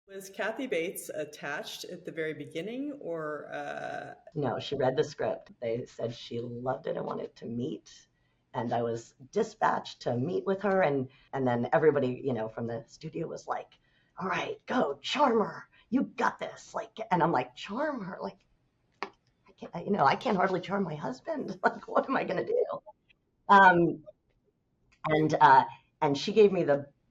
Was Kathy Bates attached at the very beginning or No, she read the script. They said she loved it and wanted to meet. And I was dispatched to meet with her. And then everybody, from the studio was like, all right, go, charm her. You got this. Like, and I'm like, charm her. Like, I can't hardly charm my husband. Like, what am I going to do? Um, and, uh, and she gave me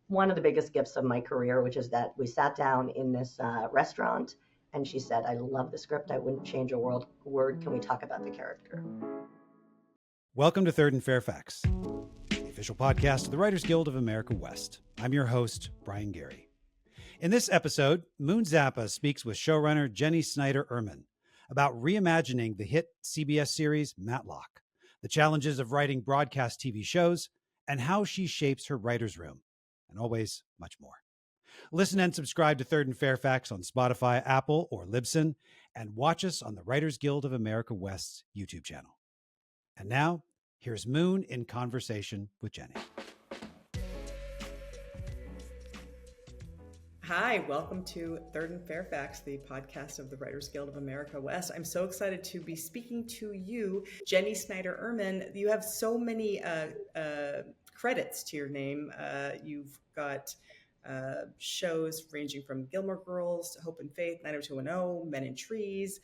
one of the biggest gifts of my career, which is that we sat down in this restaurant and she said, I love the script. I wouldn't change a word. Can we talk about the character? Welcome to Third and Fairfax, the official podcast of the Writers Guild of America West. I'm your host, Brian Gary. In this episode, Moon Zappa speaks with showrunner Jennie Snyder Urman about reimagining the hit CBS series Matlock, the challenges of writing broadcast TV shows, and how she shapes her writer's room, and always much more. Listen and subscribe to Third and Fairfax on Spotify, Apple, or Libsyn, and watch us on the Writers Guild of America West's YouTube channel. And now, here's Moon in conversation with Jennie. Hi, welcome to Third and Fairfax, the podcast of the Writers Guild of America West. I'm so excited to be speaking to you, Jennie Snyder Urman. You have so many credits to your name. You've got shows ranging from Gilmore Girls, Hope and Faith, 90210, Men in Trees,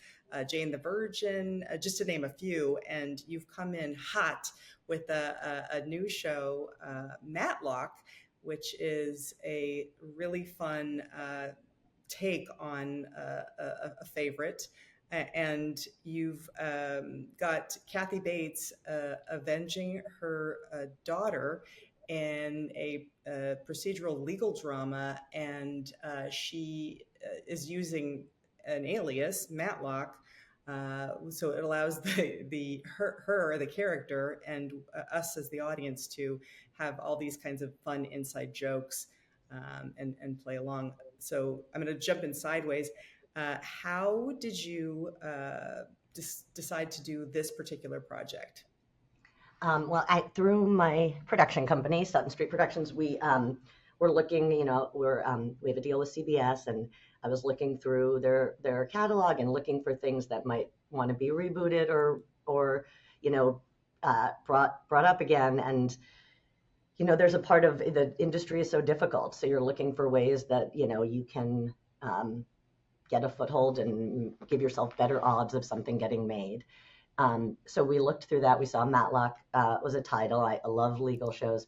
Jane the Virgin, just to name a few. And you've come in hot with a new show, Matlock, which is a really fun take on a favorite. And you've got Kathy Bates avenging her daughter in a procedural legal drama, and she is using an alias, Matlock. So it allows the character and us as the audience to have all these kinds of fun inside jokes and play along. So I'm going to jump in sideways. How did you decide to do this particular project? Well, through my production company, Sutton Street Productions, we're looking. We have a deal with CBS, and I was looking through their catalog and looking for things that might want to be rebooted or brought up again. And there's a part of the industry is so difficult, so you're looking for ways that you can get a foothold and give yourself better odds of something getting made. So we looked through that. We saw Matlock was a title. I love legal shows,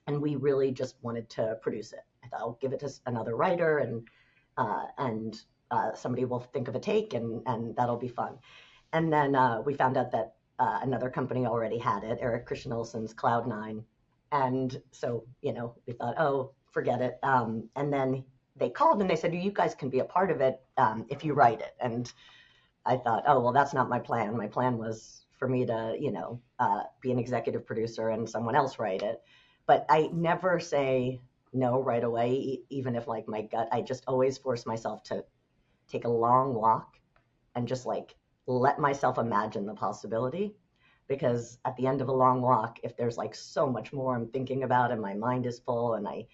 and we really just wanted to produce it. I thought I'll give it to another writer, and somebody will think of a take, and that'll be fun. And then we found out that another company already had it, Eric Christian Olsen's Cloud9, and so we thought, oh, forget it. And then they called and they said, you guys can be a part of it if you write it. And I thought, oh, well, that's not my plan. My plan was for me to, be an executive producer and someone else write it. But I never say no right away, even if like my gut, I just always force myself to take a long walk and just like let myself imagine the possibility. Because at the end of a long walk, if there's like so much more I'm thinking about and my mind is full and I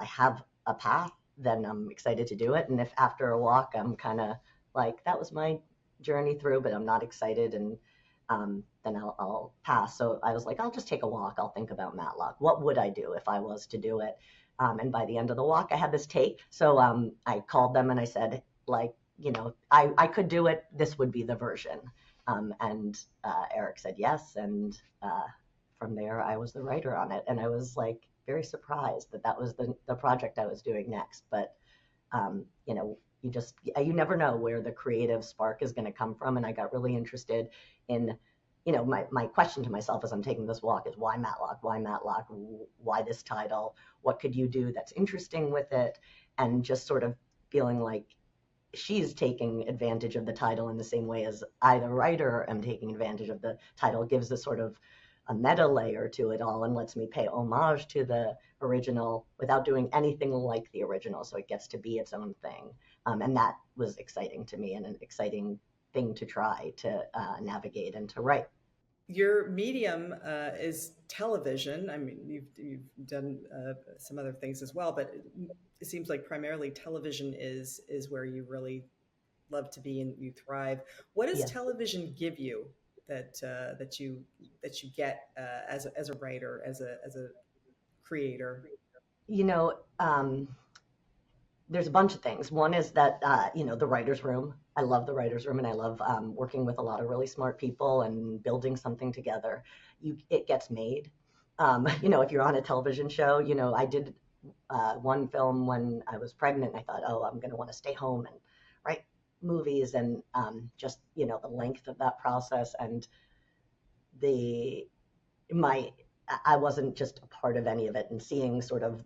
have a path, then I'm excited to do it. And if after a walk, I'm kind of like, that was my journey through, but I'm not excited, and then I'll pass. So I was like, I'll just take a walk. I'll think about Matlock. What would I do if I was to do it? And by the end of the walk, I had this take. So I called them and I said, like, I could do it. This would be the version. And Eric said yes. And from there, I was the writer on it. And I was like very surprised that was the project I was doing next. But, you never know where the creative spark is going to come from. And I got really interested in, my question to myself as I'm taking this walk is why Matlock? Why Matlock? Why this title? What could you do that's interesting with it? And just sort of feeling like she's taking advantage of the title in the same way as I, the writer, am taking advantage of the title. Gives this sort of a meta layer to it all and lets me pay homage to the original without doing anything like the original. So it gets to be its own thing. And that was exciting to me and an exciting thing to try to navigate and to write. Your medium is television. I mean, you've done some other things as well, but it seems like primarily television is where you really love to be and you thrive. What does Yes. television give you that you get as a writer, as a creator? You know, there's a bunch of things. One is that, the writer's room. I love the writer's room, and I love working with a lot of really smart people and building something together. It gets made. If you're on a television show, I did one film when I was pregnant. I thought, oh, I'm going to want to stay home and write movies, and just, the length of that process and the my I wasn't just a part of any of it, and seeing sort of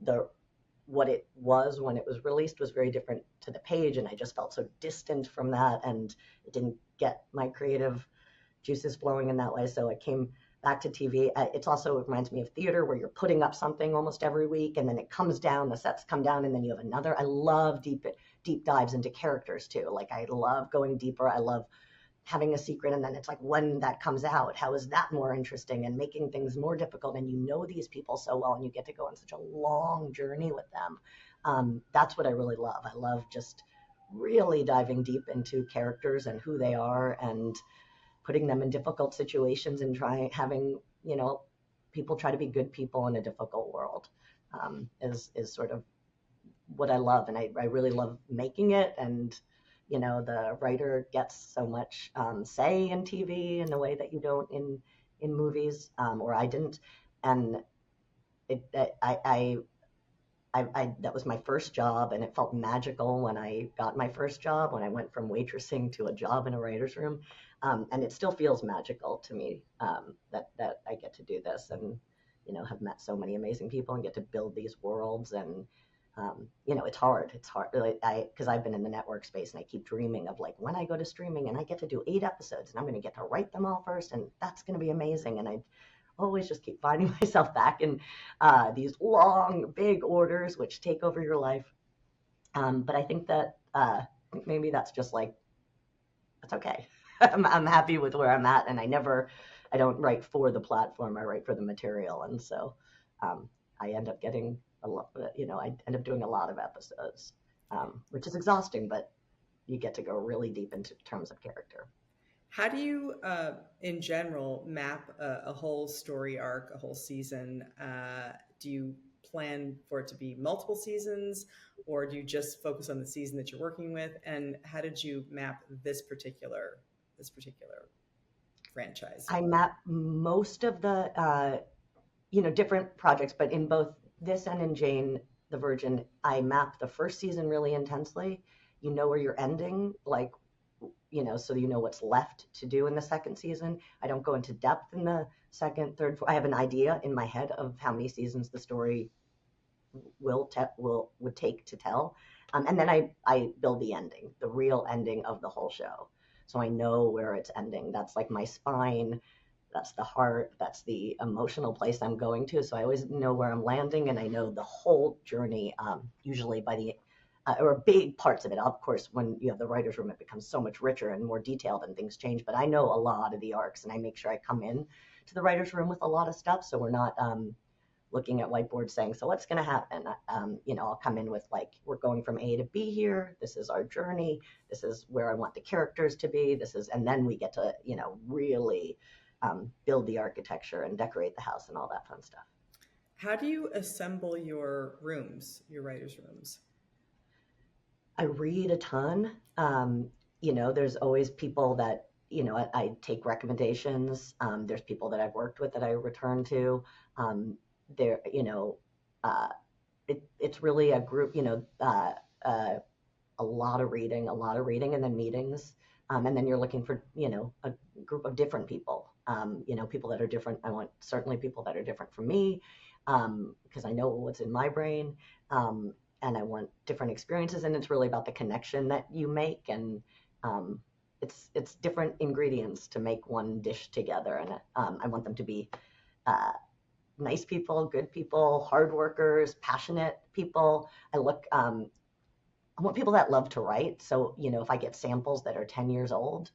what it was when it was released was very different to the page, and I just felt so distant from that, and it didn't get my creative juices flowing in that way. So I came back to TV. It also reminds me of theater, where you're putting up something almost every week, and then it comes down, the sets come down, and then you have another. I love deep dives into characters too. Like, I love going deeper. I love having a secret, and then it's like, when that comes out, how is that more interesting, and making things more difficult, and these people so well, and you get to go on such a long journey with them. That's what I really love. I love just really diving deep into characters and who they are, and putting them in difficult situations, and having people try to be good people in a difficult world. Is sort of what I love, and I really love making it. And the writer gets so much say in TV in a way that you don't in movies, or I didn't. And that was my first job, and it felt magical when I got my first job, when I went from waitressing to a job in a writer's room. And it still feels magical to me, that I get to do this, and have met so many amazing people and get to build these worlds. And it's hard. It's hard, because I've been in the network space, and I keep dreaming of, like, when I go to streaming and I get to do 8 episodes, and I'm going to get to write them all first, and that's going to be amazing. And I always just keep finding myself back in these long, big orders, which take over your life. But I think that maybe that's just like, that's okay. I'm happy with where I'm at, and I don't write for the platform. I write for the material, and so I end up getting a lot. I end up doing a lot of episodes, which is exhausting, but you get to go really deep into terms of character. How do you, in general, map a whole story arc, a whole season? Do you plan for it to be multiple seasons, or do you just focus on the season that you're working with? And how did you map this particular franchise? I map most of the different projects, but in both this and in Jane the Virgin, I map the first season really intensely. You know where you're ending, like, so what's left to do in the second season. I don't go into depth in the second, third, fourth. I have an idea in my head of how many seasons the story would take to tell, and then I build the ending, the real ending of the whole show. So I know where it's ending. That's like my spine. That's the heart. That's the emotional place I'm going to. So I always know where I'm landing, and I know the whole journey. Usually by the or big parts of it. Of course, when you have the writer's room, it becomes so much richer and more detailed, and things change. But I know a lot of the arcs, and I make sure I come in to the writer's room with a lot of stuff, so we're not looking at whiteboards saying, so what's going to happen? I'll come in with, like, we're going from A to B here. This is our journey. This is where I want the characters to be. And then we get to, really build the architecture and decorate the house and all that fun stuff. How do you assemble your rooms, your writer's rooms? I read a ton. There's always people that, I take recommendations. There's people that I've worked with that I return to. It's really a group, a lot of reading, and then meetings. And then you're looking for, a group of different people, people that are different. I want certainly people that are different from me, because I know what's in my brain. And I want different experiences, and it's really about the connection that you make, and it's different ingredients to make one dish together. And I want them to be nice people, good people, hard workers, passionate people. I want people that love to write. So, if I get samples that are 10 years old,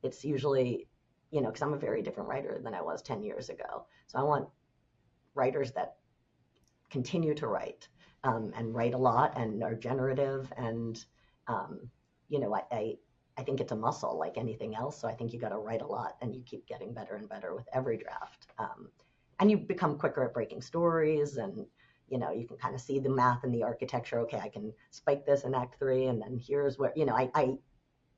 it's usually, because I'm a very different writer than I was 10 years ago. So I want writers that continue to write. and write a lot and are generative. And, you know, I think it's a muscle like anything else. So I think you got to write a lot and you keep getting better and better with every draft. And you become quicker at breaking stories, and, you know, you can kind of see the math and the architecture. Okay, I can spike this in act 3, and then here's where, you know, I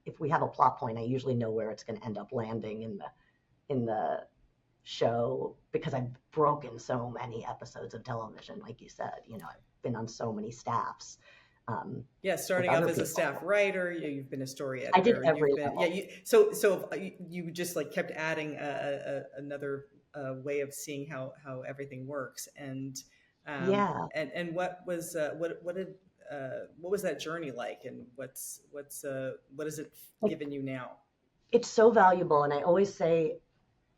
if we have a plot point, I usually know where it's going to end up landing in the show, because I've broken so many episodes of television. Like you said, you know, I've been on so many staffs. Starting off as a staff writer, you've been a story editor. I did every level. So you just like kept adding another way of seeing how everything works, and and what was that journey like, and what has it given you now? It's so valuable, and I always say,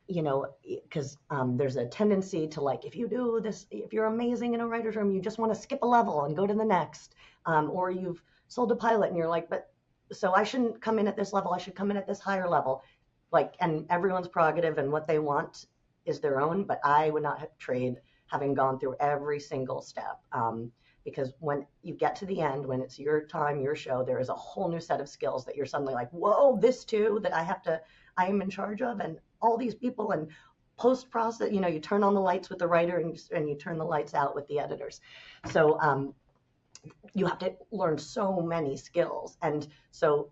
you know, because there's a tendency to, like, if you do this, if you're amazing in a writer's room, you just want to skip a level and go to the next, or you've sold a pilot and you're like, but so I shouldn't come in at this level, I should come in at this higher level, like, and everyone's prerogative and what they want is their own, but I would not trade having gone through every single step, because when you get to the end, when it's your time, your show, there is a whole new set of skills that you're suddenly like, whoa, this too, that I am in charge of, and all these people, and post-process, you know, you turn on the lights with the writer and you turn the lights out with the editors. So you have to learn so many skills. And so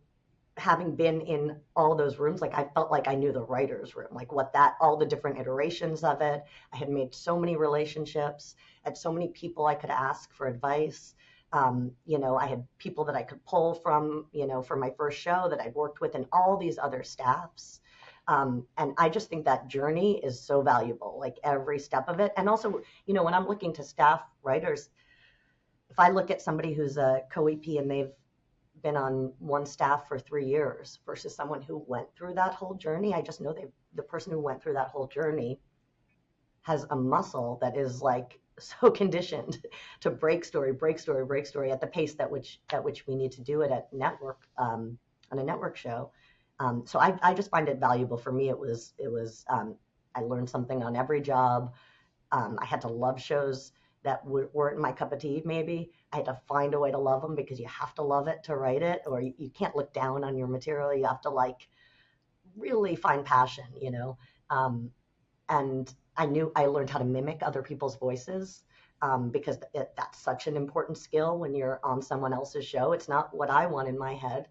having been in all those rooms, like, I felt like I knew the writer's room, like all the different iterations of it. I had made so many relationships, had so many people I could ask for advice. You know, I had people that I could pull from, you know, for my first show that I'd worked with in all these other staffs. And I just think that journey is so valuable, like every step of it. And also, you know, when I'm looking to staff writers, if I look at somebody who's a co-EP and they've been on one staff for 3 years versus someone who went through that whole journey, I just know the person who went through that whole journey has a muscle that is like so conditioned to break story at the pace at which we need to do it at network, on a network show. So I just find it valuable. For me, it was I learned something on every job. I had to love shows that weren't my cup of tea. Maybe I had to find a way to love them, because you have to love it to write it, or you can't look down on your material. You have to, like, really find passion, you know. And I learned how to mimic other people's voices, because that's such an important skill when you're on someone else's show. It's not what I want in my head.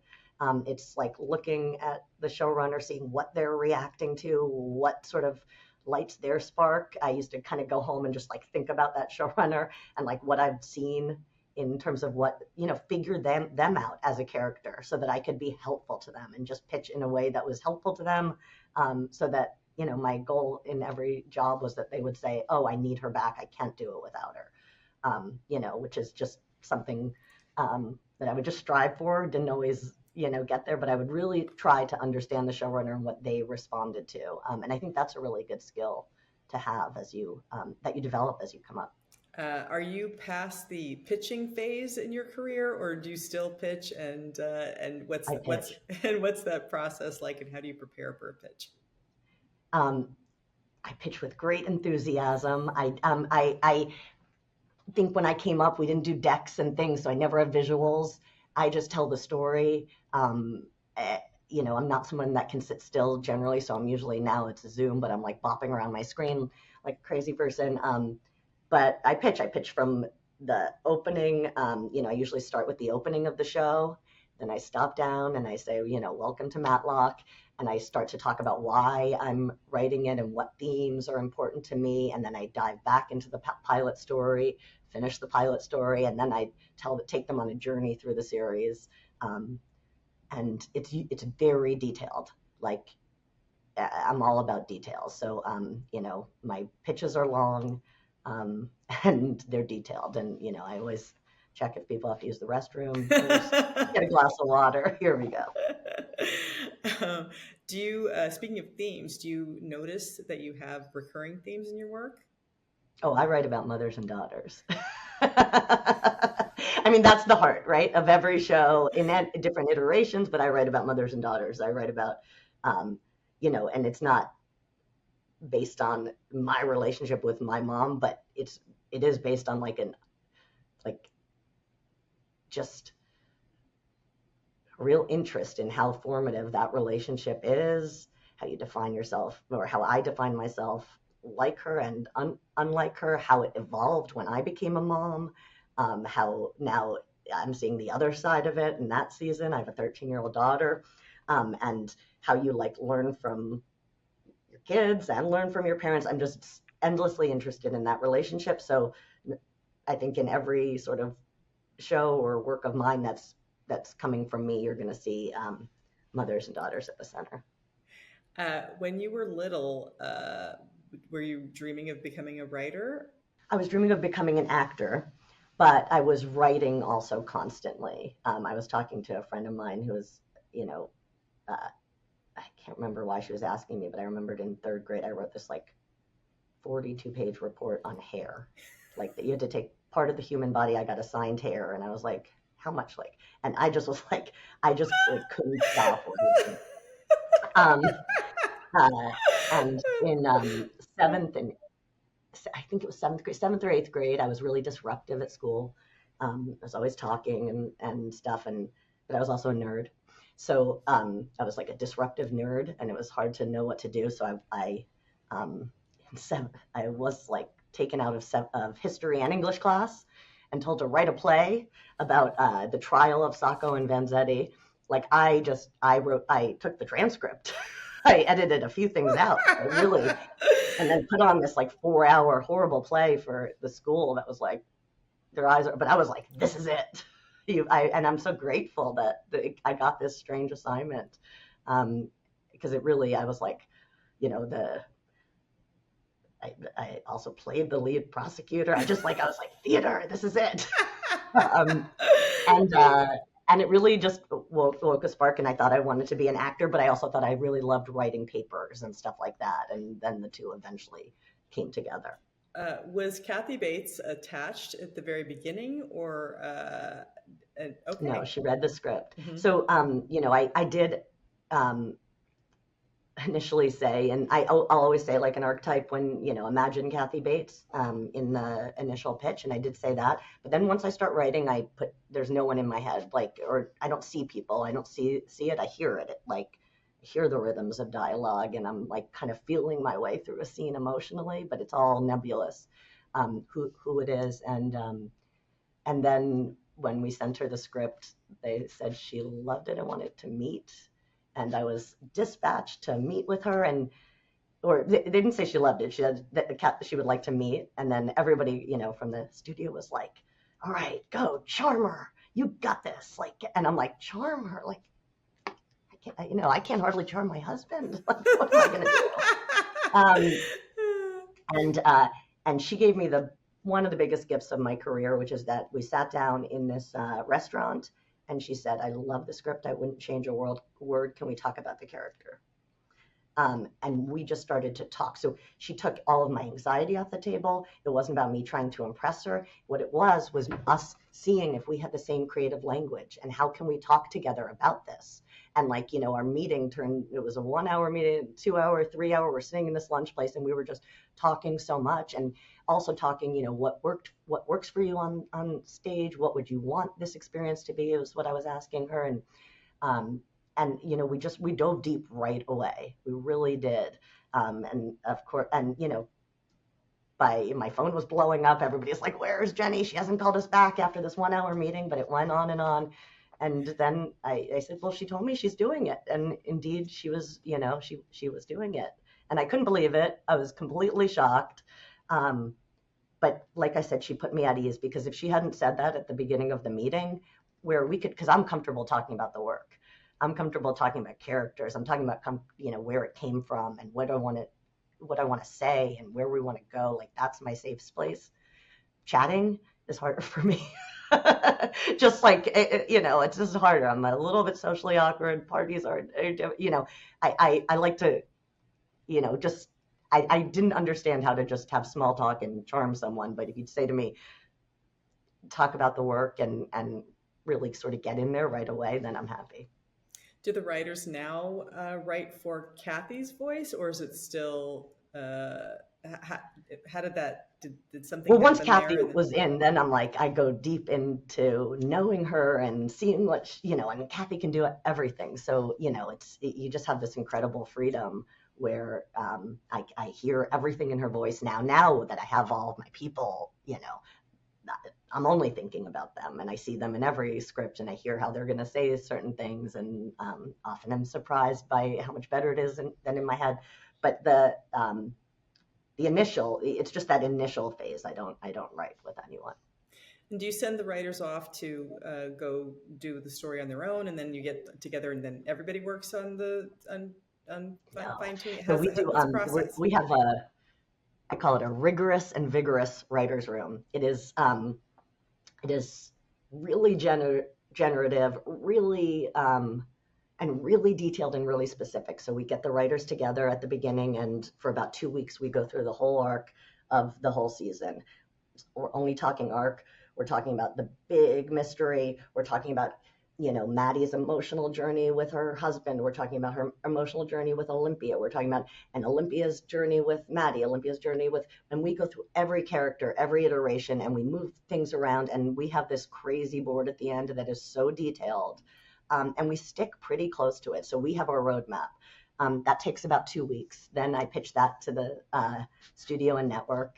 It's like looking at the showrunner, seeing what they're reacting to, what sort of lights their spark. I used to kind of go home and just, like, think about that showrunner and, like, what I've seen in terms of what, you know, figure them out as a character so that I could be helpful to them and just pitch in a way that was helpful to them, so that, you know, my goal in every job was that they would say, oh, I need her back. I can't do it without her, you know, which is just something that I would just strive for. Didn't always, you know, get there, but I would really try to understand the showrunner and what they responded to. And I think that's a really good skill to have as you, that you develop as you come up. Are you past the pitching phase in your career, or do you still pitch? And what's that process like, and how do you prepare for a pitch? I pitch with great enthusiasm. I think when I came up, we didn't do decks and things, so I never have visuals. I just tell the story. You know, I'm not someone that can sit still generally, so I'm usually, now it's a Zoom, but I'm like bopping around my screen like a crazy person. But I pitch from the opening. You know, I usually start with the opening of the show. Then I stop down and I say, you know, welcome to Matlock. And I start to talk about why I'm writing it and what themes are important to me. And then I dive back into the pilot story, finish the pilot story, and then I take them on a journey through the series. And it's very detailed. Like, I'm all about details. So, you know, my pitches are long, and they're detailed. And, you know, I always check if people have to use the restroom, get a glass of water. Here we go. Do you, speaking of themes, do you notice that you have recurring themes in your work? Oh, I write about mothers and daughters. I mean, that's the heart, right, of every show in different iterations, but I write about mothers and daughters. I write about, you know, and it's not based on my relationship with my mom, but it is based on like just real interest in how formative that relationship is, how you define yourself, or how I define myself like her and unlike her, how it evolved when I became a mom, how now I'm seeing the other side of it in that season. I have a 13-year-old daughter, and how you like learn from your kids and learn from your parents. I'm just endlessly interested in that relationship. So I think in every sort of show or work of mine that's coming from me, you're going to see mothers and daughters at the center. When you were little, were you dreaming of becoming a writer? I was dreaming of becoming an actor, but I was writing also constantly. I was talking to a friend of mine who was, I can't remember why she was asking me, but I remembered in third grade I wrote this like 42-page report on hair, like that you had to take part of the human body. I got assigned hair, and I was like, how much? Like, and I just was like, I just like, couldn't stop. And in seventh and I think it was seventh or eighth grade, I was really disruptive at school. I was always talking and stuff, but I was also a nerd. So I was like a disruptive nerd, and it was hard to know what to do. So I was like taken out of history and English class and told to write a play about the trial of Sacco and Vanzetti. Like I took the transcript. I edited a few things out, really, and then put on this like 4-hour horrible play for the school that was like, their eyes are, but I was like, this is it. And I'm so grateful that I got this strange assignment, because it really, I was like, I also played the lead prosecutor. I was like, theater, this is it. And it really just woke a spark, and I thought I wanted to be an actor, but I also thought I really loved writing papers and stuff like that. And then the two eventually came together. Was Kathy Bates attached at the very beginning, or okay? No, she read the script. Mm-hmm. So, I did initially say, and I'll always say like an archetype when, imagine Kathy Bates in the initial pitch. And I did say that. But then once I start writing, there's no one in my head, or I don't see people. I don't see it. I hear it. I hear the rhythms of dialogue, and I'm like kind of feeling my way through a scene emotionally, but it's all nebulous, who it is. And then when we sent her the script, they said she loved it and wanted to meet. And I was dispatched to meet with her, or they didn't say she loved it. She said that she would like to meet. And then everybody, from the studio was like, all right, go, charm her. You got this. And I'm like, charm her? Like, I can't hardly charm my husband. Like, what am I going to do? And she gave me one of the biggest gifts of my career, which is that we sat down in this restaurant, and she said, I love the script. I wouldn't change a word. Can we talk about the character? And we just started to talk. So she took all of my anxiety off the table. It wasn't about me trying to impress her. What it was us seeing if we had the same creative language, and how can we talk together about this? And our meeting it was a 1-hour meeting, 2-hour, 3-hour, we're sitting in this lunch place, and we were just talking so much, and also talking, what works for you on stage? What would you want this experience to be? It was what I was asking her. And we dove deep right away. We really did. And of course, my phone was blowing up. Everybody's like, where is Jennie? She hasn't called us back after this 1-hour meeting, but it went on and on. And then I said, well, she told me she's doing it. And indeed she was, she was doing it. And I couldn't believe it. I was completely shocked. But like I said, she put me at ease, because if she hadn't said that at the beginning of the meeting, where we could, because I'm comfortable talking about the work. I'm comfortable talking about characters. I'm talking about, where it came from and what I want to say and where we want to go. Like, that's my safe place. Chatting is harder for me. Just like, it's just harder. I'm a little bit socially awkward. Parties are, I like to, just, I didn't understand how to just have small talk and charm someone. But if you'd say to me, talk about the work and really sort of get in there right away, then I'm happy. Do the writers now write for Kathy's voice, or is it still, how did that did something Well, once happen Kathy there? was in, then I'm like, I go deep into knowing her and seeing what, and Kathy can do everything. So, you just have this incredible freedom where I hear everything in her voice now that I have all of my people, I'm only thinking about them, and I see them in every script, and I hear how they're going to say certain things, and often I'm surprised by how much better it is than in my head. But it's just that initial phase. I don't write with anyone. And do you send the writers off to go do the story on their own, and then you get together, and then everybody works on No. fine tuning? So we do. What's the process? We have I call it a rigorous and vigorous writers' room. It is really generative, really and really detailed and really specific. So we get the writers together at the beginning, and for about 2 weeks, we go through the whole arc of the whole season. We're only talking arc. We're talking about the big mystery. We're talking about, Maddie's emotional journey with her husband. We're talking about her emotional journey with Olympia. We're talking about Olympia's journey with Maddie, and we go through every character, every iteration, and we move things around, and we have this crazy board at the end that is so detailed. And we stick pretty close to it. So we have our roadmap. That takes about 2 weeks. Then I pitch that to the studio and network.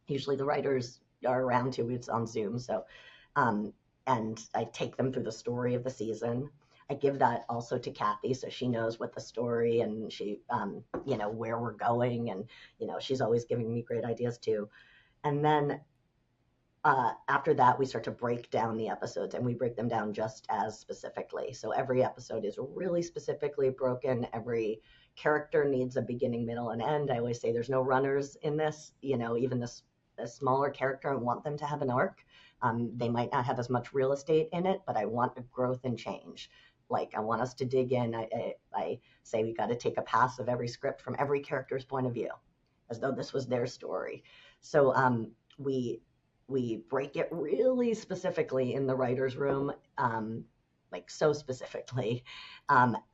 Usually the writers are around 2 weeks on Zoom. So, and I take them through the story of the season. I give that also to Kathy, so she knows what the story and she, where we're going. And, she's always giving me great ideas too. And then after that, we start to break down the episodes, and we break them down just as specifically. So every episode is really specifically broken. Every character needs a beginning, middle, and end. I always say there's no runners in this. Even a smaller character, I want them to have an arc. They might not have as much real estate in it, but I want a growth and change. Like, I want us to dig in. I say we got to take a pass of every script from every character's point of view, as though this was their story. So we break it really specifically in the writer's room, like so specifically,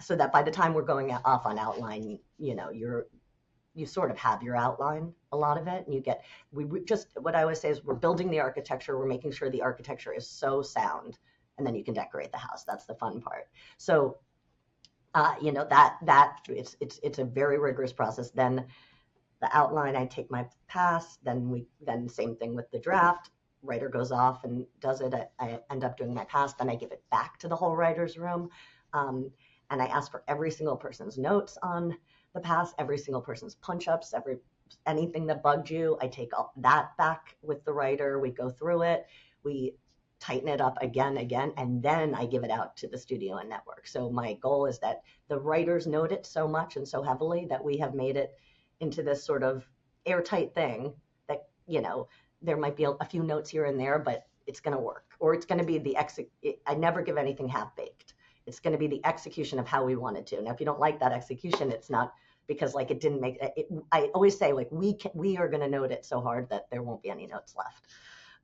so that by the time we're going off on outline, you sort of have your outline, a lot of it, and what I always say is we're building the architecture, we're making sure the architecture is so sound, and then you can decorate the house. That's the fun part. So, that it's a very rigorous process. Then the outline, I take my pass, then same thing with the draft. Writer goes off and does it. I end up doing my pass, then I give it back to the whole writer's room. And I ask for every single person's notes on the pass, every single person's punch-ups, anything that bugged you. I take all that back with the writer. We go through it. We tighten it up again, and then I give it out to the studio and network. So my goal is that the writers note it so much and so heavily that we have made it into this sort of airtight thing that, there might be a few notes here and there, but it's going to work. Or it's going to be I never give anything half-baked. It's going to be the execution of how we want it to. Now, if you don't like that execution, it's not because it didn't make it. I always say, we are going to note it so hard that there won't be any notes left.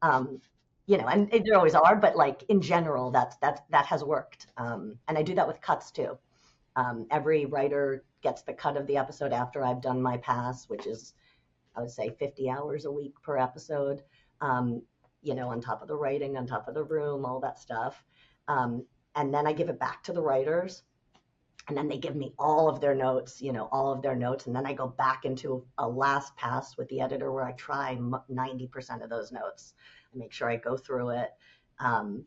And there always are, but in general, that has worked. And I do that with cuts too. Every writer gets the cut of the episode after I've done my pass, which is, I would say, 50 hours a week per episode, on top of the writing, on top of the room, all that stuff. And then I give it back to the writers, and then they give me all of their notes. And then I go back into a last pass with the editor where I try 90% of those notes. I make sure I go through it. And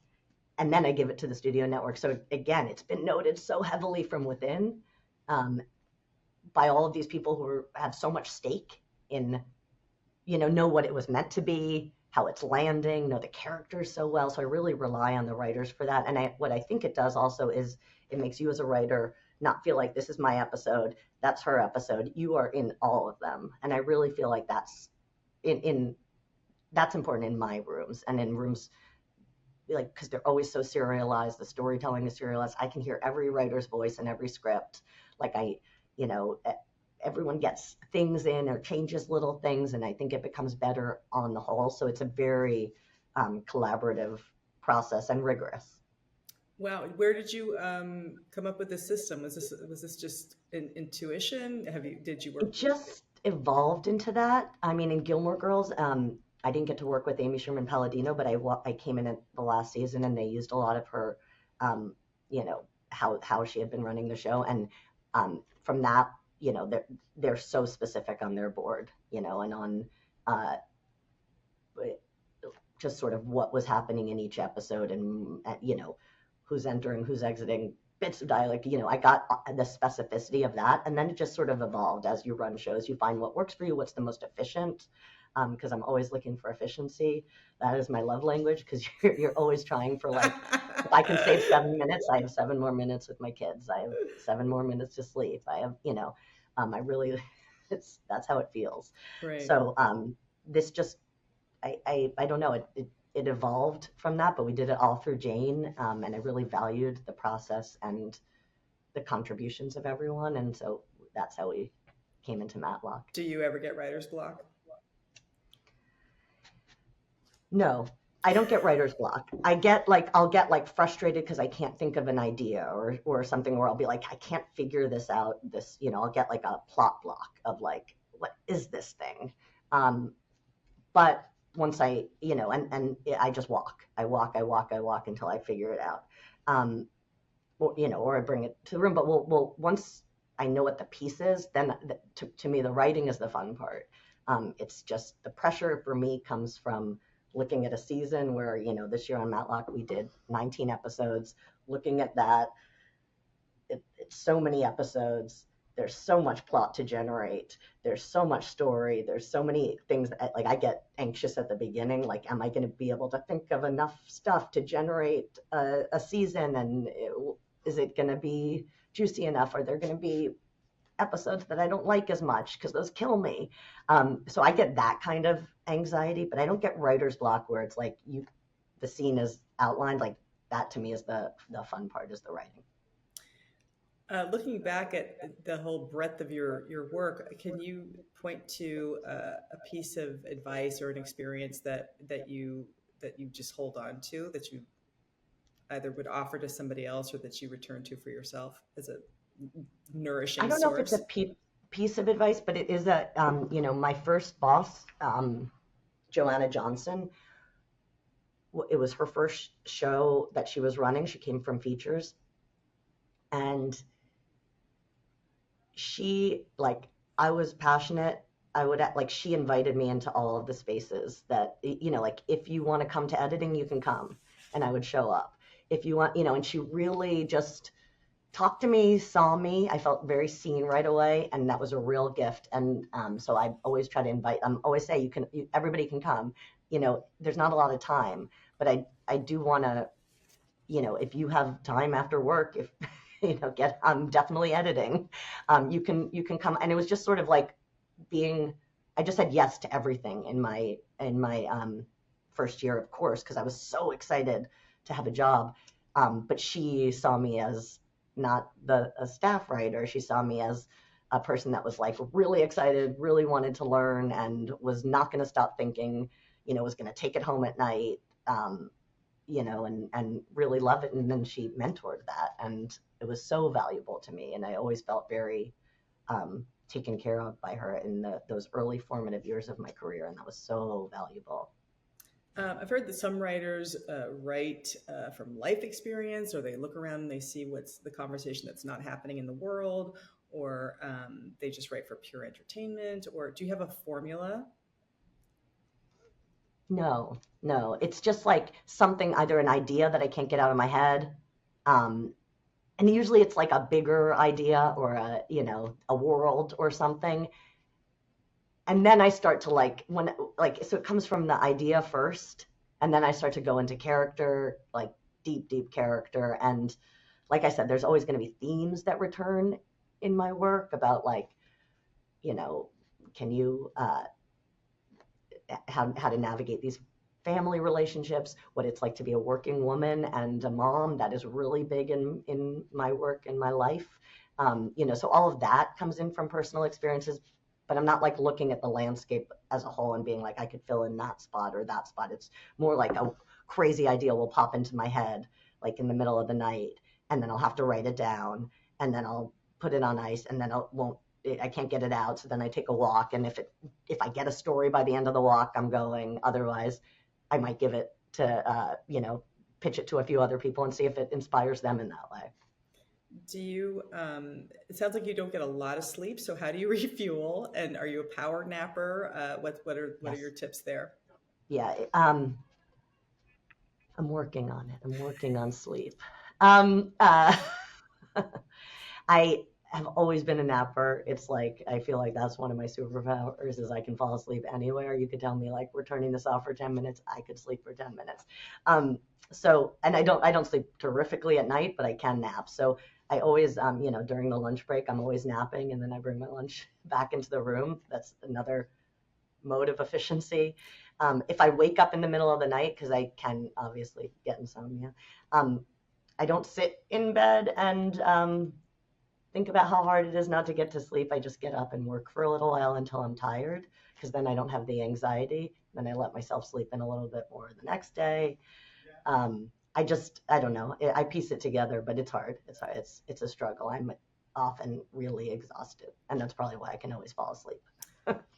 then I give it to the studio network. So again, it's been noted so heavily from within, by all of these people who have so much stake in, know what it was meant to be, how it's landing, know the characters so well. So I really rely on the writers for that. And what I think it does also is it makes you as a writer not feel like this is my episode, that's her episode. You are in all of them. And I really feel like that's that's important in my rooms and in rooms, because they're always so serialized. The storytelling is serialized. I can hear every writer's voice in every script. Everyone gets things in or changes little things, and I think it becomes better on the whole. So it's a very collaborative process and rigorous. Wow, where did you come up with this system? Was this just intuition? Did you work? evolved into that. I mean, in Gilmore Girls, I didn't get to work with Amy Sherman Palladino, but I came in at the last season, and they used a lot of her, you know, how she had been running the show, and from that, you know, they're so specific on their board, you know, and on just sort of what was happening in each episode, and you know, who's entering, who's exiting, bits of dialect. You know, I got the specificity of that, and then it just sort of evolved. As you run shows, you find what works for you, what's the most efficient, because I'm always looking for efficiency. That is my love language, because you're always trying for, like, if I can save 7 minutes, I have 7 more minutes with my kids. I have 7 more minutes to sleep. I have, you know, I really, that's how it feels. Right. So this just, I don't know, it evolved from that, but we did it all through Jane, and I really valued the process and the contributions of everyone, and so that's how we came into Matlock. Do you ever get writer's block? No, I don't get writer's block. I'll get like frustrated because I can't think of an idea, or something where I'll be like, I can't figure this out. This, you know, I'll get like a plot block of like, what is this thing? But once I, you know, and I just walk until I figure it out. Or, you know, or I bring it to the room. But we'll once I know what the piece is, then to me, the writing is the fun part. It's just the pressure for me comes from looking at a season where, you know, this year on Matlock, we did 19 episodes. Looking at that, it's so many episodes. There's so much plot to generate. There's so much story. There's so many things that, like, I get anxious at the beginning. Like, am I going to be able to think of enough stuff to generate a season? And is it going to be juicy enough? Are there going to be episodes that I don't like as much because those kill me? So I get that kind of anxiety, but I don't get writer's block where it's like the scene is outlined. Like, that to me is the fun part, is the writing. Looking back at the whole breadth of your work, can you point to a piece of advice or an experience that you just hold on to, that you either would offer to somebody else or that you return to for yourself as a nourishing source? I don't know if it's a piece of advice, but it is a, you know, my first boss, Joanna Johnson, it was her first show that she was running. She came from features, and she, like, I was passionate. She invited me into all of the spaces that, you know, like, if you want to come to editing, you can come, and I would show up. If you want, you know, and she really just talked to me, saw me. I felt very seen right away, and that was a real gift. And so I always try to invite, always say, everybody can come. You know, there's not a lot of time, but I do want to, you know, if you have time after work, if you know, I'm definitely editing. You can come. And it was just sort of like I just said yes to everything in my first year, of course, because I was so excited to have a job. But she saw me as not a staff writer. She saw me as a person that was, like, really excited, really wanted to learn, and was not going to stop thinking, you know, was going to take it home at night, you know, and really love it. And then she mentored that, and it was so valuable to me. And I always felt very taken care of by her in those early formative years of my career. And that was so valuable. I've heard that some writers write from life experience, or they look around and they see what's the conversation that's not happening in the world, or they just write for pure entertainment. Or do you have a formula? No, it's just like something, either an idea that I can't get out of my head. And usually it's like a bigger idea, or a world or something. And then I start to so it comes from the idea first, and then I start to go into character, like deep character. And like I said, there's always going to be themes that return in my work about, like, you know, can you, how to navigate these family relationships, what it's like to be a working woman and a mom. That is really big in my work, in my life. You know, so all of that comes in from personal experiences, but I'm not like looking at the landscape as a whole and being like, I could fill in that spot or that spot. It's more like a crazy idea will pop into my head, like in the middle of the night, and then I'll have to write it down, and then I'll put it on ice, and then I can't get it out. So then I take a walk. And if I get a story by the end of the walk, I'm going. Otherwise, I might give it to, pitch it to a few other people and see if it inspires them in that way. Do you, it sounds like you don't get a lot of sleep. So how do you refuel? And are you a power napper? What are your tips there? Yeah. I'm working on it. I'm working on sleep. I have always been a napper. It's like, I feel like that's one of my superpowers is I can fall asleep anywhere. You could tell me like, we're turning this off for 10 minutes. I could sleep for 10 minutes. And I don't sleep terrifically at night, but I can nap. So I always, during the lunch break, I'm always napping, and then I bring my lunch back into the room. That's another mode of efficiency. If I wake up in the middle of the night, because I can obviously get insomnia, I don't sit in bed and think about how hard it is not to get to sleep. I just get up and work for a little while until I'm tired, because then I don't have the anxiety. Then I let myself sleep in a little bit more the next day. I don't know. I piece it together, but it's hard. It's a struggle. I'm often really exhausted, and that's probably why I can always fall asleep.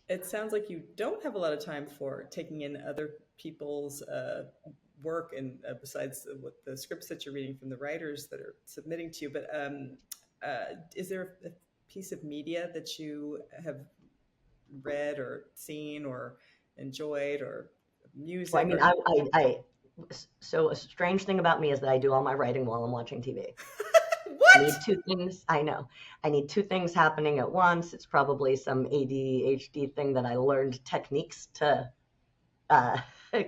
It sounds like you don't have a lot of time for taking in other people's work, and besides what the scripts that you're reading from the writers that are submitting to you. But is there a piece of media that you have read or seen or enjoyed, or music? Well, I mean, so a strange thing about me is that I do all my writing while I'm watching TV. What? I need two things. I know. I need two things happening at once. It's probably some ADHD thing that I learned techniques to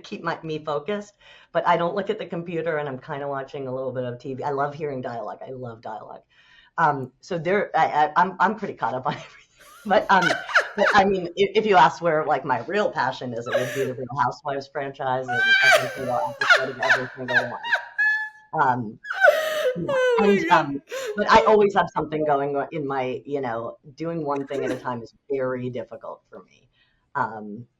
keep me focused. But I don't look at the computer, and I'm kind of watching a little bit of TV. I love hearing dialogue. I love dialogue. So I'm pretty caught up on everything. But I mean, if you ask where like my real passion is, it would be the Real Housewives franchise and every single episode of every single one. But I always have something going on in my, doing one thing at a time is very difficult for me,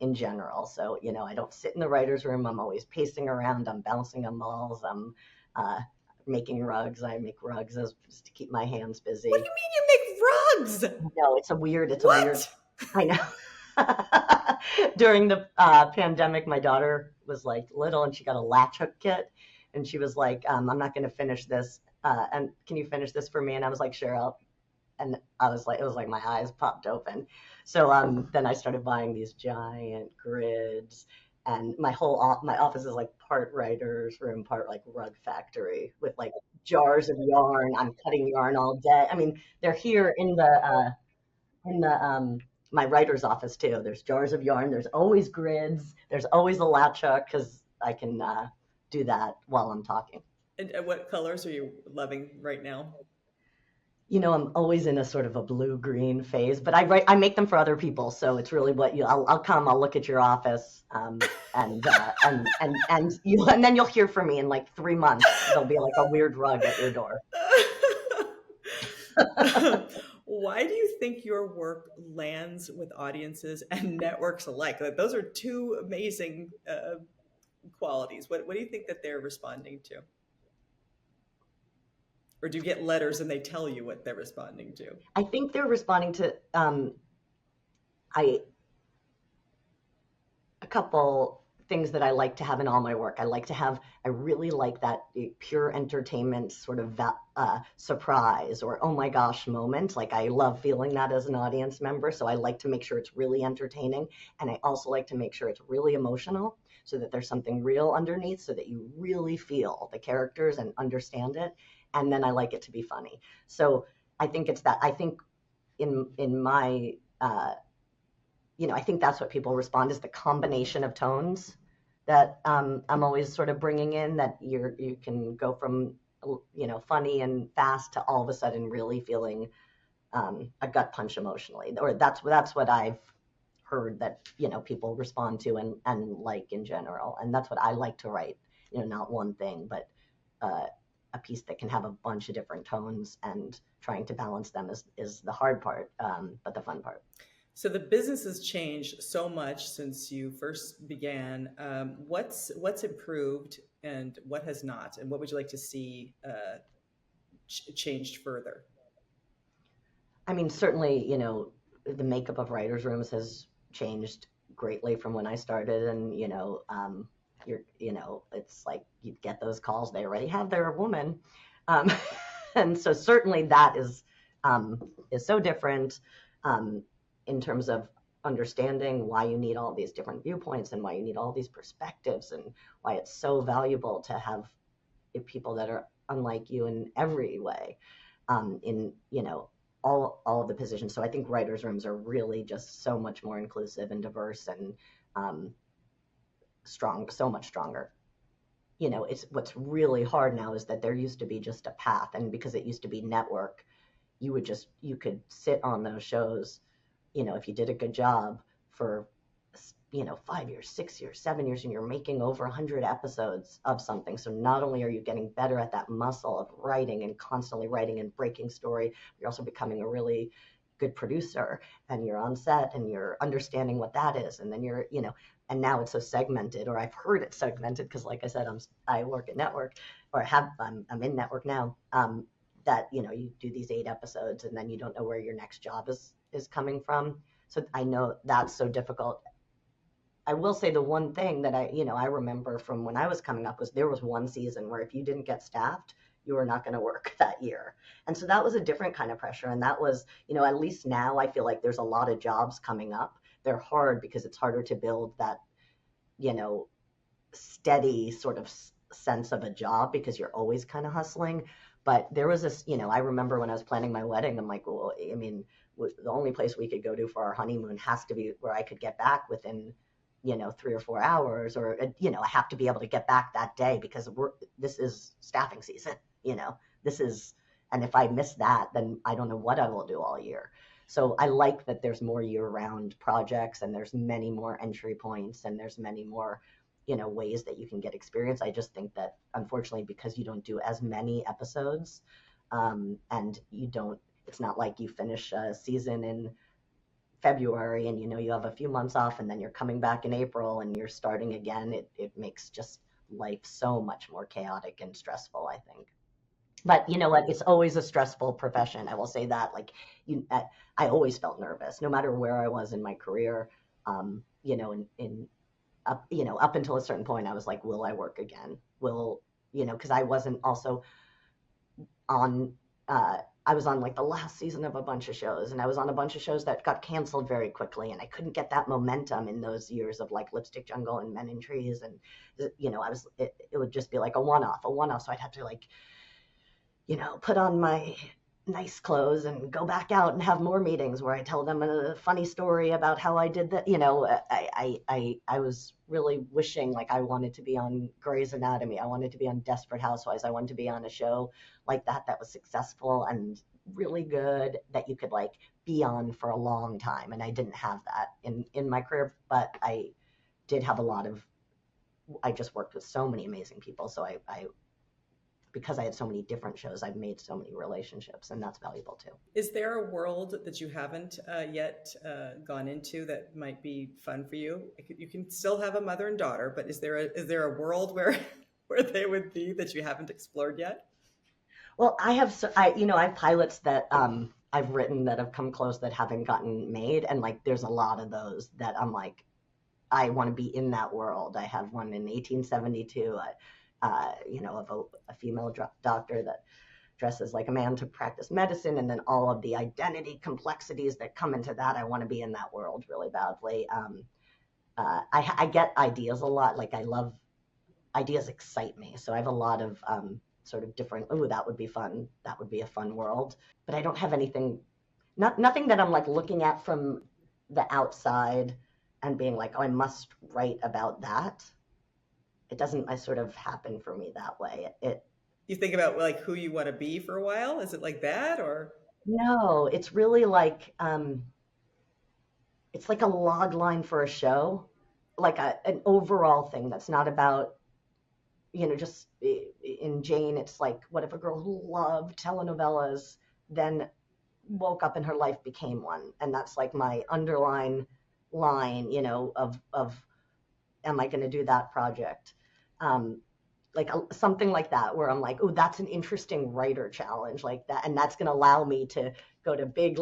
in general. So, I don't sit in the writer's room. I'm always pacing around. I'm bouncing on balls. I'm making rugs. I make rugs just to keep my hands busy. What do you mean you make rugs? No, it's a weird. I know. During the pandemic, my daughter was like little, and she got a latch hook kit. And she was like, I'm not going to finish this. And can you finish this for me? And I was like, sure. And I was like, it was like my eyes popped open. So then I started buying these giant grids. And my office is like part writer's room, part like rug factory with like jars of yarn. I'm cutting yarn all day. I mean, they're here in the my writer's office too. There's jars of yarn. There's always grids. There's always a latch hook because I can do that while I'm talking. And what colors are you loving right now? I'm always in a sort of a blue-green phase, but I make them for other people. So it's really I'll look at your office, and then you'll hear from me in like 3 months. There'll be like a weird rug at your door. Why do you think your work lands with audiences and networks alike? Like, those are two amazing qualities. What do you think that they're responding to? Or do you get letters and they tell you what they're responding to? I think they're responding to a couple things that I like to have in all my work. I really like that pure entertainment sort of surprise or oh my gosh moment. Like, I love feeling that as an audience member. So I like to make sure it's really entertaining. And I also like to make sure it's really emotional, so that there's something real underneath, so that you really feel the characters and understand it. And then I like it to be funny. So I think it's that. I think in my, I think that's what people respond, is the combination of tones that I'm always sort of bringing in, that you can go from, funny and fast to all of a sudden really feeling a gut punch emotionally. Or that's what I've heard that, people respond to and like in general. And that's what I like to write, not one thing, but a piece that can have a bunch of different tones, and trying to balance them is the hard part, but the fun part. So the business has changed so much since you first began. What's improved and what has not? And what would you like to see changed further? I mean, certainly, the makeup of writers' rooms has changed greatly from when I started, and it's like you get those calls, they already have their woman, um, and so certainly that is so different in terms of understanding why you need all these different viewpoints and why you need all these perspectives and why it's so valuable to have people that are unlike you in every way, in all of the positions. So I think writers' rooms are really just so much more inclusive and diverse and strong, so much stronger. It's what's really hard now is that there used to be just a path, and because it used to be network, you could sit on those shows, if you did a good job for 5 years, 6 years, 7 years, and you're making over 100 episodes of something. So not only are you getting better at that muscle of writing and constantly writing and breaking story, you're also becoming a really good producer, and you're on set and you're understanding what that is. And then and now it's so segmented, or I've heard it segmented, because like I said, I work at network, or I'm in network now, that, you do these 8 episodes and then you don't know where your next job is coming from. So I know that's so difficult. I will say the one thing that I remember from when I was coming up was there was one season where if you didn't get staffed, you were not going to work that year. And so that was a different kind of pressure. And that was, at least now I feel like there's a lot of jobs coming up. They're hard because it's harder to build that, steady sort of sense of a job, because you're always kind of hustling. But there was this, I remember when I was planning my wedding, I'm like, well, I mean, the only place we could go to for our honeymoon has to be where I could get back within 3 or 4 hours, or, I have to be able to get back that day, because this is staffing season, and if I miss that, then I don't know what I will do all year. So I like that there's more year-round projects, and there's many more entry points, and there's many more, ways that you can get experience. I just think that, unfortunately, because you don't do as many episodes, and it's not like you finish a season in February and you have a few months off, and then you're coming back in April and you're starting again. It makes just life so much more chaotic and stressful, I think. But you know what? It's always a stressful profession. I will say that. Like, I always felt nervous, no matter where I was in my career. Up until a certain point, I was like, will I work again? Because I wasn't also on. I was on like the last season of a bunch of shows, and I was on a bunch of shows that got canceled very quickly, and I couldn't get that momentum in those years of like Lipstick Jungle and Men in Trees, and it would just be like a one-off. So I'd have to like, put on my nice clothes and go back out and have more meetings where I tell them a funny story about how I did that. I was really wishing, like, I wanted to be on Grey's Anatomy. I wanted to be on Desperate Housewives. I wanted to be on a show like that was successful and really good, that you could like be on for a long time. And I didn't have that in my career, but I did have I just worked with so many amazing people. So because I had so many different shows, I've made so many relationships, and that's valuable too. Is there a world that you haven't yet gone into that might be fun for you? You can still have a mother and daughter, but is there a world where they would be that you haven't explored yet? Well, I have pilots that I've written that have come close that haven't gotten made, and like there's a lot of those that I'm like, I want to be in that world. I have one in 1872. Of a female doctor that dresses like a man to practice medicine, and then all of the identity complexities that come into that. I want to be in that world really badly. I get ideas a lot. Like, I love ideas, excite me. So I have a lot of sort of different, that would be fun. That would be a fun world. But I don't have nothing that I'm like looking at from the outside and being like, oh, I must write about that. It doesn't sort of happen for me that way. You think about like who you want to be for a while? Is it like that, or? No, it's really like, it's like a log line for a show, like an overall thing that's not about, just in Jane, it's like, what if a girl who loved telenovelas then woke up and her life became one? And that's like my underline line, of am I going to do that project? something like that, where I'm like, oh, that's an interesting writer challenge like that. And that's going to allow me to go to big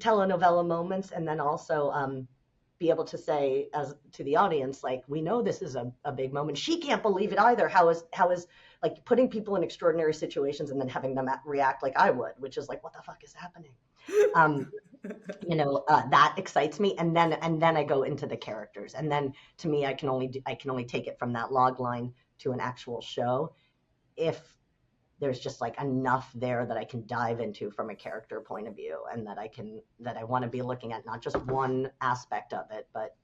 telenovela moments. And then also be able to say as to the audience, like, we know this is a big moment. She can't believe it either. How is like putting people in extraordinary situations and then having them react like I would, which is like, what the fuck is happening? That excites me. And then I go into the characters. And then to me, I can only take it from that log line to an actual show if there's just like enough there that I can dive into from a character point of view, and that I want to be looking at not just one aspect of it, but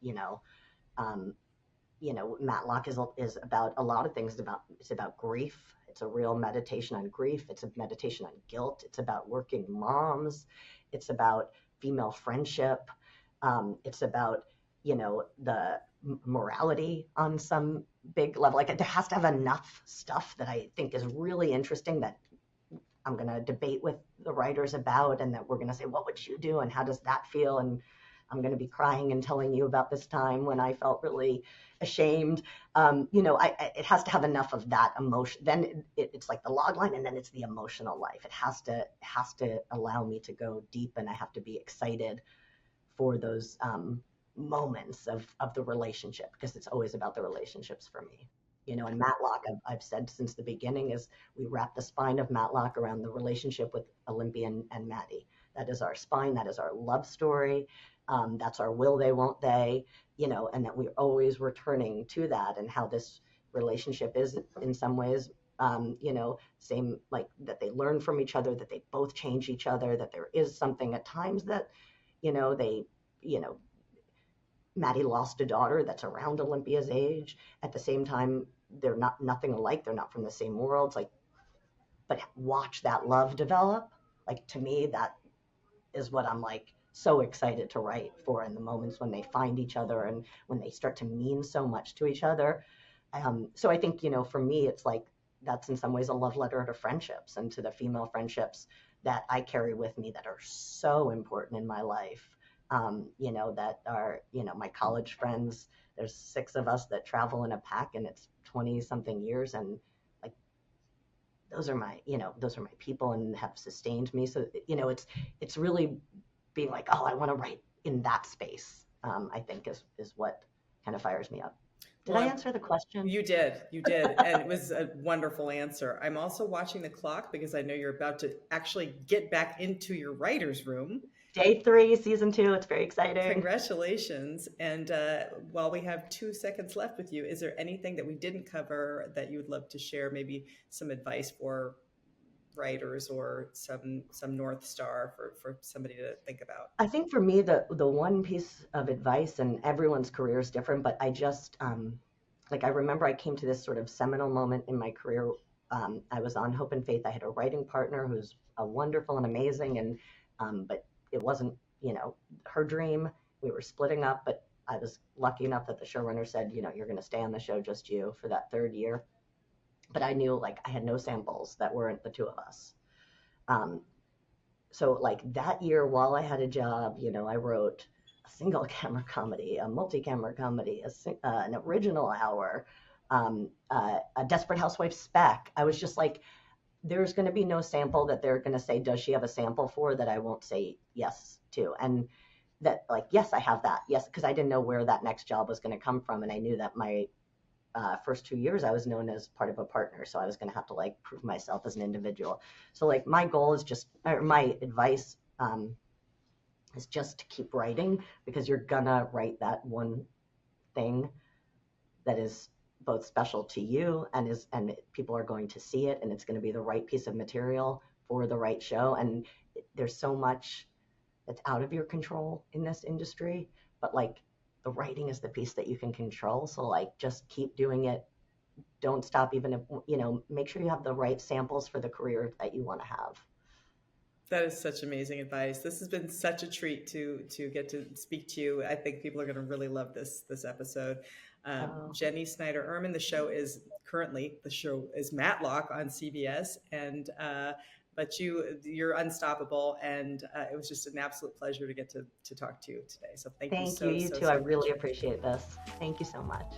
Matlock is about a lot of things. It's about grief. It's a real meditation on grief. It's a meditation on guilt. It's about working moms. It's about female friendship. It's about, the morality on some big level. Like, there has to have enough stuff that I think is really interesting that I'm going to debate with the writers about, and that we're going to say, what would you do? And how does that feel? And I'm going to be crying and telling you about this time when I felt really ashamed. It has to have enough of that emotion. Then it's like the log line, and then it's the emotional life. It has to allow me to go deep, and I have to be excited for those moments of the relationship, because it's always about the relationships for me. And Matlock, I've said since the beginning, is we wrap the spine of Matlock around the relationship with Olympia and Maddie. That is our spine. That is our love story. That's our will they, won't they, and that we're always returning to that, and how this relationship is in some ways, same, like that they learn from each other, that they both change each other, that there is something at times that, Maddie lost a daughter that's around Olympia's age. At the same time, they're nothing alike. They're not from the same worlds. Like, but watch that love develop. Like, to me, that is what I'm like so excited to write for, in the moments when they find each other and when they start to mean so much to each other. So I think, for me, it's like, that's in some ways a love letter to friendships, and to the female friendships that I carry with me that are so important in my life. That are, my college friends. There's 6 of us that travel in a pack, and it's 20 something years. And like, those are my people, and have sustained me. So, it's really being like, oh, I want to write in that space. I think is what kind of fires me up. Did I answer the question? You did. And it was a wonderful answer. I'm also watching the clock, because I know you're about to actually get back into your writer's room. Day 3, season 2. It's very exciting. Congratulations. And while we have 2 seconds left with you, is there anything that we didn't cover that you would love to share? Maybe some advice for writers, or some North Star for somebody to think about? I think for me, the one piece of advice, and everyone's career is different, but I just, I remember I came to this sort of seminal moment in my career. I was on Hope and Faith. I had a writing partner who's wonderful and amazing, and but it wasn't, her dream. We were splitting up, but I was lucky enough that the showrunner said, you're going to stay on the show, just you, for that 3rd year. But I knew, like, I had no samples that weren't the 2 of us. So like that year, while I had a job, I wrote a single camera comedy, a multi-camera comedy, an original hour, a Desperate Housewife spec. I was just like, there's going to be no sample that they're going to say, does she have a sample for, that I won't say yes to? And that, like, yes, I have that. Yes, because I didn't know where that next job was going to come from. And I knew that my first 2 years I was known as part of a partner. So I was going to have to, like, prove myself as an individual. So, like, my goal is my advice is just to keep writing, because you're going to write that one thing that is both special to you, and people are going to see it, and it's going to be the right piece of material for the right show. And there's so much that's out of your control in this industry, but like, the writing is the piece that you can control. So, like, just keep doing it. Don't stop, even if, make sure you have the right samples for the career that you want to have. That is such amazing advice. This has been such a treat to get to speak to you. I think people are going to really love this episode. Jennie Snyder Urman. The show is Matlock on CBS, and but you're unstoppable, and it was just an absolute pleasure to get to talk to you today. So thank you. Thank you. You too. I really appreciate this. Thank you so much.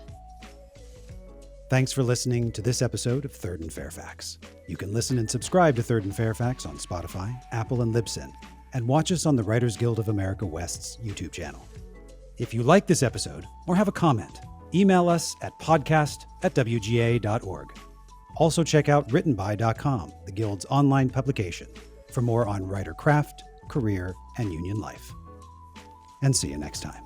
Thanks for listening to this episode of Third and Fairfax. You can listen and subscribe to Third and Fairfax on Spotify, Apple, and Libsyn, and watch us on the Writers Guild of America West's YouTube channel. If you like this episode or have a comment, email us at podcast@wga.org. Also check out writtenby.com, the Guild's online publication, for more on writer craft, career, and union life. And see you next time.